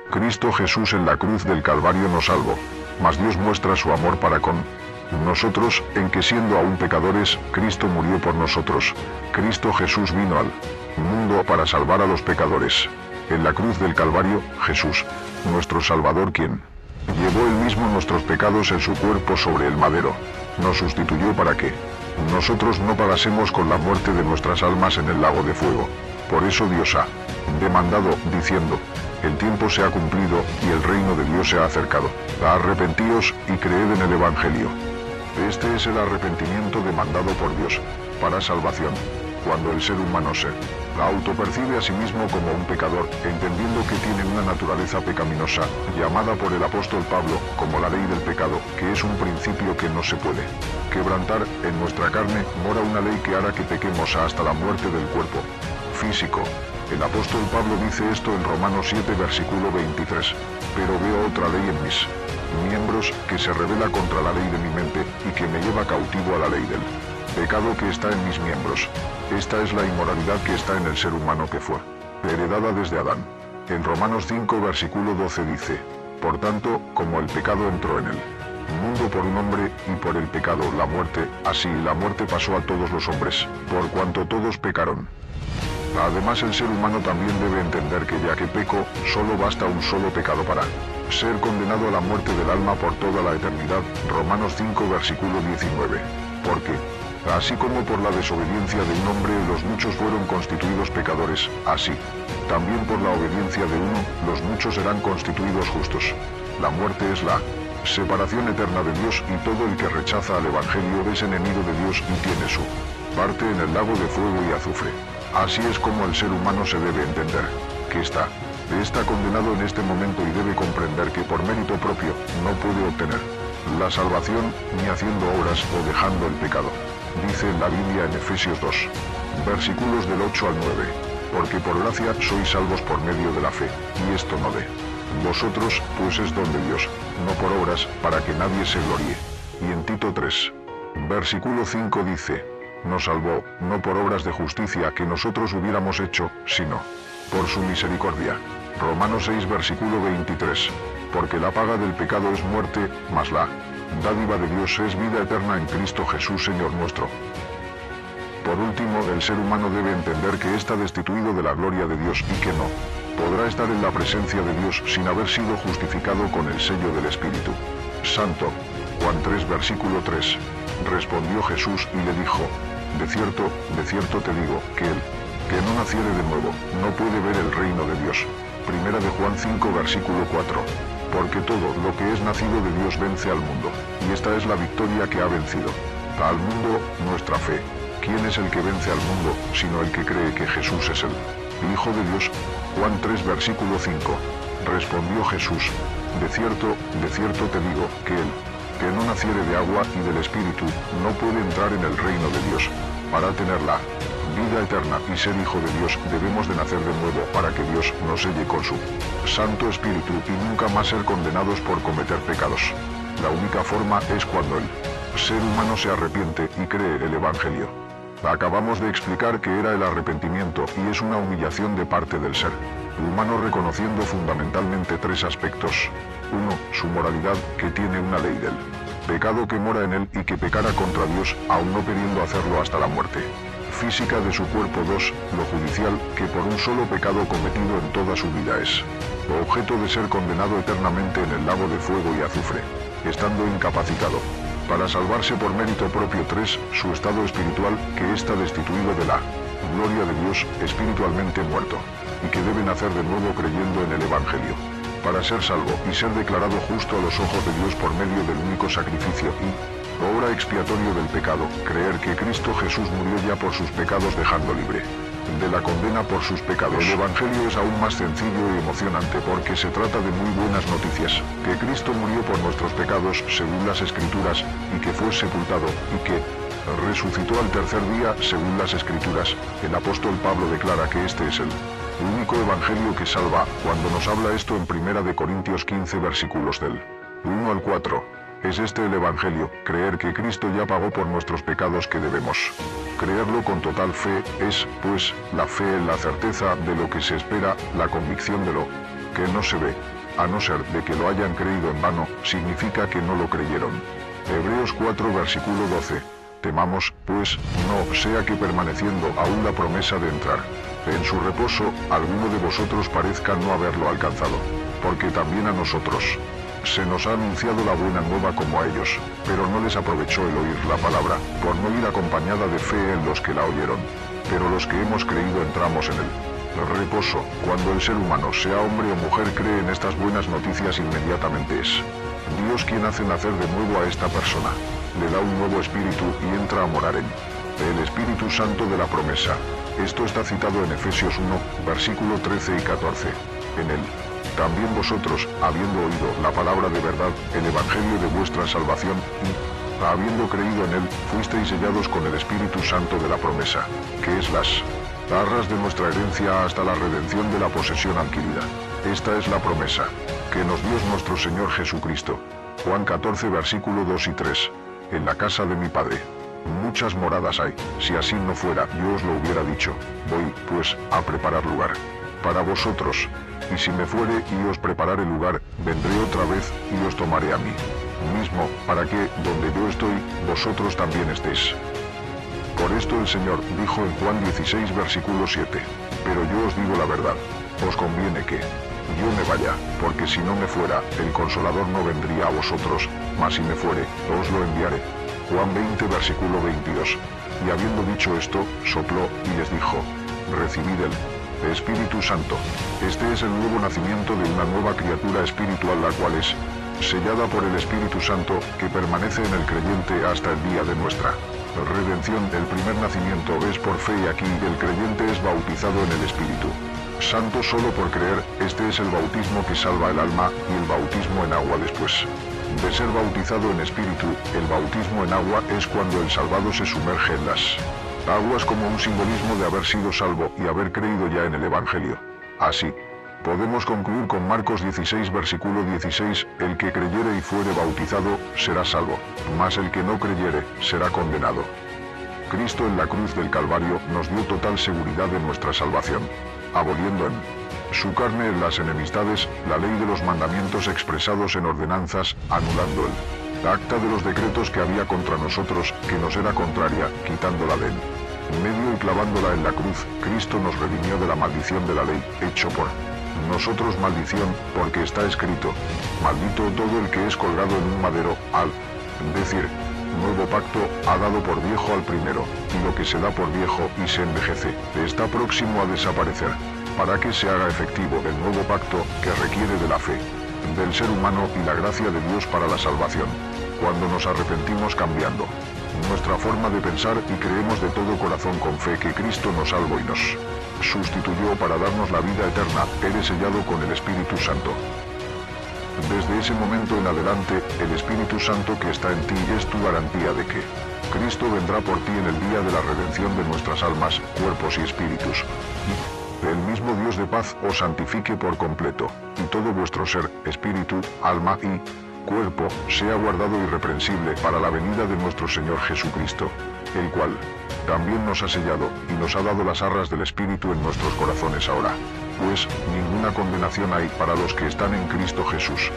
Cristo Jesús en la cruz del Calvario nos salvó, mas Dios muestra su amor para con nosotros, en que siendo aún pecadores, Cristo murió por nosotros. Cristo Jesús vino al mundo para salvar a los pecadores. En la cruz del Calvario, Jesús, nuestro Salvador, quien llevó él mismo nuestros pecados en su cuerpo sobre el madero, nos sustituyó para que nosotros no pagásemos con la muerte de nuestras almas en el lago de fuego. Por eso Dios ha demandado, diciendo: el tiempo se ha cumplido y el reino de Dios se ha acercado. Arrepentíos y creed en el Evangelio. Este es el arrepentimiento demandado por Dios para salvación, cuando el ser humano se autopercibe a sí mismo como un pecador, entendiendo que tiene una naturaleza pecaminosa, llamada por el apóstol Pablo como la ley del pecado, que es un principio que no se puede quebrantar. En nuestra carne mora una ley que hará que pequemos hasta la muerte del cuerpo físico. El apóstol Pablo dice esto en Romanos 7 versículo 23, pero veo otra ley en mis miembros, que se rebela contra la ley de mi mente, y que me lleva cautivo a la ley del pecado que está en mis miembros. Esta es la inmoralidad que está en el ser humano, que fue heredada desde Adán. En Romanos 5 versículo 12 dice: por tanto, como el pecado entró en el mundo por un hombre, y por el pecado la muerte, así la muerte pasó a todos los hombres, por cuanto todos pecaron. Además, el ser humano también debe entender que ya que peco, solo basta un solo pecado para ser condenado a la muerte del alma por toda la eternidad. Romanos 5 versículo 19. Porque, así como por la desobediencia de un hombre los muchos fueron constituidos pecadores, así también por la obediencia de uno, los muchos serán constituidos justos. La muerte es la separación eterna de Dios, y todo el que rechaza al Evangelio es enemigo de Dios y tiene su parte en el lago de fuego y azufre. Así es como el ser humano se debe entender, que está condenado en este momento, y debe comprender que por mérito propio no puede obtener la salvación, ni haciendo obras o dejando el pecado. Dice en la Biblia en Efesios 2, versículos del 8 al 9, porque por gracia sois salvos por medio de la fe, y esto no de vosotros, pues es don de Dios, no por obras, para que nadie se gloríe. Y en Tito 3, versículo 5 dice: nos salvó, no por obras de justicia que nosotros hubiéramos hecho, sino por su misericordia. Romanos 6 versículo 23, porque la paga del pecado es muerte, mas la dádiva de Dios es vida eterna en Cristo Jesús Señor nuestro. Por último, el ser humano debe entender que está destituido de la gloria de Dios, y que no podrá estar en la presencia de Dios sin haber sido justificado con el sello del Espíritu Santo. Juan 3 versículo 3, respondió Jesús y le dijo: de cierto te digo, que el que no naciere de nuevo, no puede ver el reino de Dios. Primera de Juan 5 versículo 4, porque todo lo que es nacido de Dios vence al mundo, y esta es la victoria que ha vencido al mundo, nuestra fe. ¿Quién es el que vence al mundo, sino el que cree que Jesús es el Hijo de Dios? Juan 3 versículo 5, respondió Jesús: de cierto te digo, que el que no naciere de agua y del Espíritu, no puede entrar en el reino de Dios. Para tener la vida eterna y ser hijo de Dios, debemos de nacer de nuevo, para que Dios nos selle con su Santo Espíritu y nunca más ser condenados por cometer pecados. La única forma es cuando el ser humano se arrepiente y cree el Evangelio. Acabamos de explicar que era el arrepentimiento, y es una humillación de parte del ser humano, reconociendo fundamentalmente tres aspectos. 1. Su moralidad, que tiene una ley del pecado que mora en él, y que pecara contra Dios, aun no queriendo hacerlo hasta la muerte física de su cuerpo. 2. Lo judicial, que por un solo pecado cometido en toda su vida es objeto de ser condenado eternamente en el lago de fuego y azufre, estando incapacitado para salvarse por mérito propio. 3. Su estado espiritual, que está destituido de la gloria de Dios, espiritualmente muerto, y que debe nacer de nuevo creyendo en el Evangelio, para ser salvo y ser declarado justo a los ojos de Dios por medio del único sacrificio y obra expiatorio del pecado, creer que Cristo Jesús murió ya por sus pecados, dejando libre de la condena por sus pecados. El Evangelio es aún más sencillo y emocionante, porque se trata de muy buenas noticias: que Cristo murió por nuestros pecados según las Escrituras, y que fue sepultado, y que resucitó al tercer día según las Escrituras. El apóstol Pablo declara que este es el único Evangelio que salva, cuando nos habla esto en 1 de Corintios 15 versículos del 1 al 4. Es este el Evangelio: creer que Cristo ya pagó por nuestros pecados, que debemos creerlo con total fe. Es, pues, la fe en la certeza de lo que se espera, la convicción de lo que no se ve. a no ser de que lo hayan creído en vano, significa que no lo creyeron. Hebreos 4 versículo 12. Temamos, pues, no sea que permaneciendo aún la promesa de entrar en su reposo, alguno de vosotros parezca no haberlo alcanzado. Porque también a nosotros se nos ha anunciado la buena nueva como a ellos, pero no les aprovechó el oír la palabra, por no ir acompañada de fe en los que la oyeron. Pero los que hemos creído entramos en el reposo. Cuando el ser humano, sea hombre o mujer, cree en estas buenas noticias, inmediatamente es Dios quien hace nacer de nuevo a esta persona. Le da un nuevo espíritu y entra a morar en el Espíritu Santo de la promesa. Esto está citado en Efesios 1, versículo 13 y 14. En él también vosotros, habiendo oído la palabra de verdad, el evangelio de vuestra salvación, y, habiendo creído en él, fuisteis sellados con el Espíritu Santo de la promesa, que es las arras de nuestra herencia hasta la redención de la posesión adquirida. Esta es la promesa que nos dio nuestro Señor Jesucristo. Juan 14 versículo 2 y 3. En la casa de mi Padre muchas moradas hay. Si así no fuera, yo os lo hubiera dicho. Voy, pues, a preparar lugar para vosotros. Y si me fuere y os preparare lugar, vendré otra vez y os tomaré a mí mismo, para que, donde yo estoy, vosotros también estéis. Por esto el Señor dijo en Juan 16 versículo 7. Pero yo os digo la verdad, os conviene que yo me vaya, porque si no me fuera, el Consolador no vendría a vosotros, mas si me fuere, os lo enviaré. Juan 20 versículo 22. Y habiendo dicho esto, sopló y les dijo: recibid el Espíritu Santo. Este es el nuevo nacimiento de una nueva criatura espiritual, la cual es sellada por el Espíritu Santo, que permanece en el creyente hasta el día de nuestra redención. El primer nacimiento es por fe, y aquí el creyente es bautizado en el Espíritu Santo solo por creer. Este es el bautismo que salva el alma, y el bautismo en agua después de ser bautizado en espíritu. El bautismo en agua es cuando el salvado se sumerge en las aguas como un simbolismo de haber sido salvo y haber creído ya en el Evangelio. Así podemos concluir con Marcos 16 versículo 16, el que creyere y fuere bautizado, será salvo, mas el que no creyere, será condenado. Cristo en la cruz del Calvario nos dio total seguridad de nuestra salvación, aboliendo en su carne las enemistades, la ley de los mandamientos expresados en ordenanzas, anulando el acta de los decretos que había contra nosotros, que nos era contraria, quitándola de en medio y clavándola en la cruz. Cristo nos redimió de la maldición de la ley, hecho por nosotros maldición, porque está escrito: maldito todo el que es colgado en un madero, al decir, nuevo pacto ha dado por viejo al primero, y lo que se da por viejo y se envejece, está próximo a desaparecer, para que se haga efectivo el nuevo pacto, que requiere de la fe del ser humano y la gracia de Dios para la salvación, cuando nos arrepentimos cambiando nuestra forma de pensar y creemos de todo corazón con fe que Cristo nos salvó y nos sustituyó para darnos la vida eterna. Eres sellado con el Espíritu Santo. Desde ese momento en adelante, el Espíritu Santo que está en ti es tu garantía de que Cristo vendrá por ti en el día de la redención de nuestras almas, cuerpos y espíritus. Y el mismo Dios de paz os santifique por completo, y todo vuestro ser, espíritu, alma y cuerpo, sea guardado irreprensible para la venida de nuestro Señor Jesucristo, el cual también nos ha sellado y nos ha dado las arras del Espíritu en nuestros corazones ahora. Pues ninguna condenación hay para los que están en Cristo Jesús,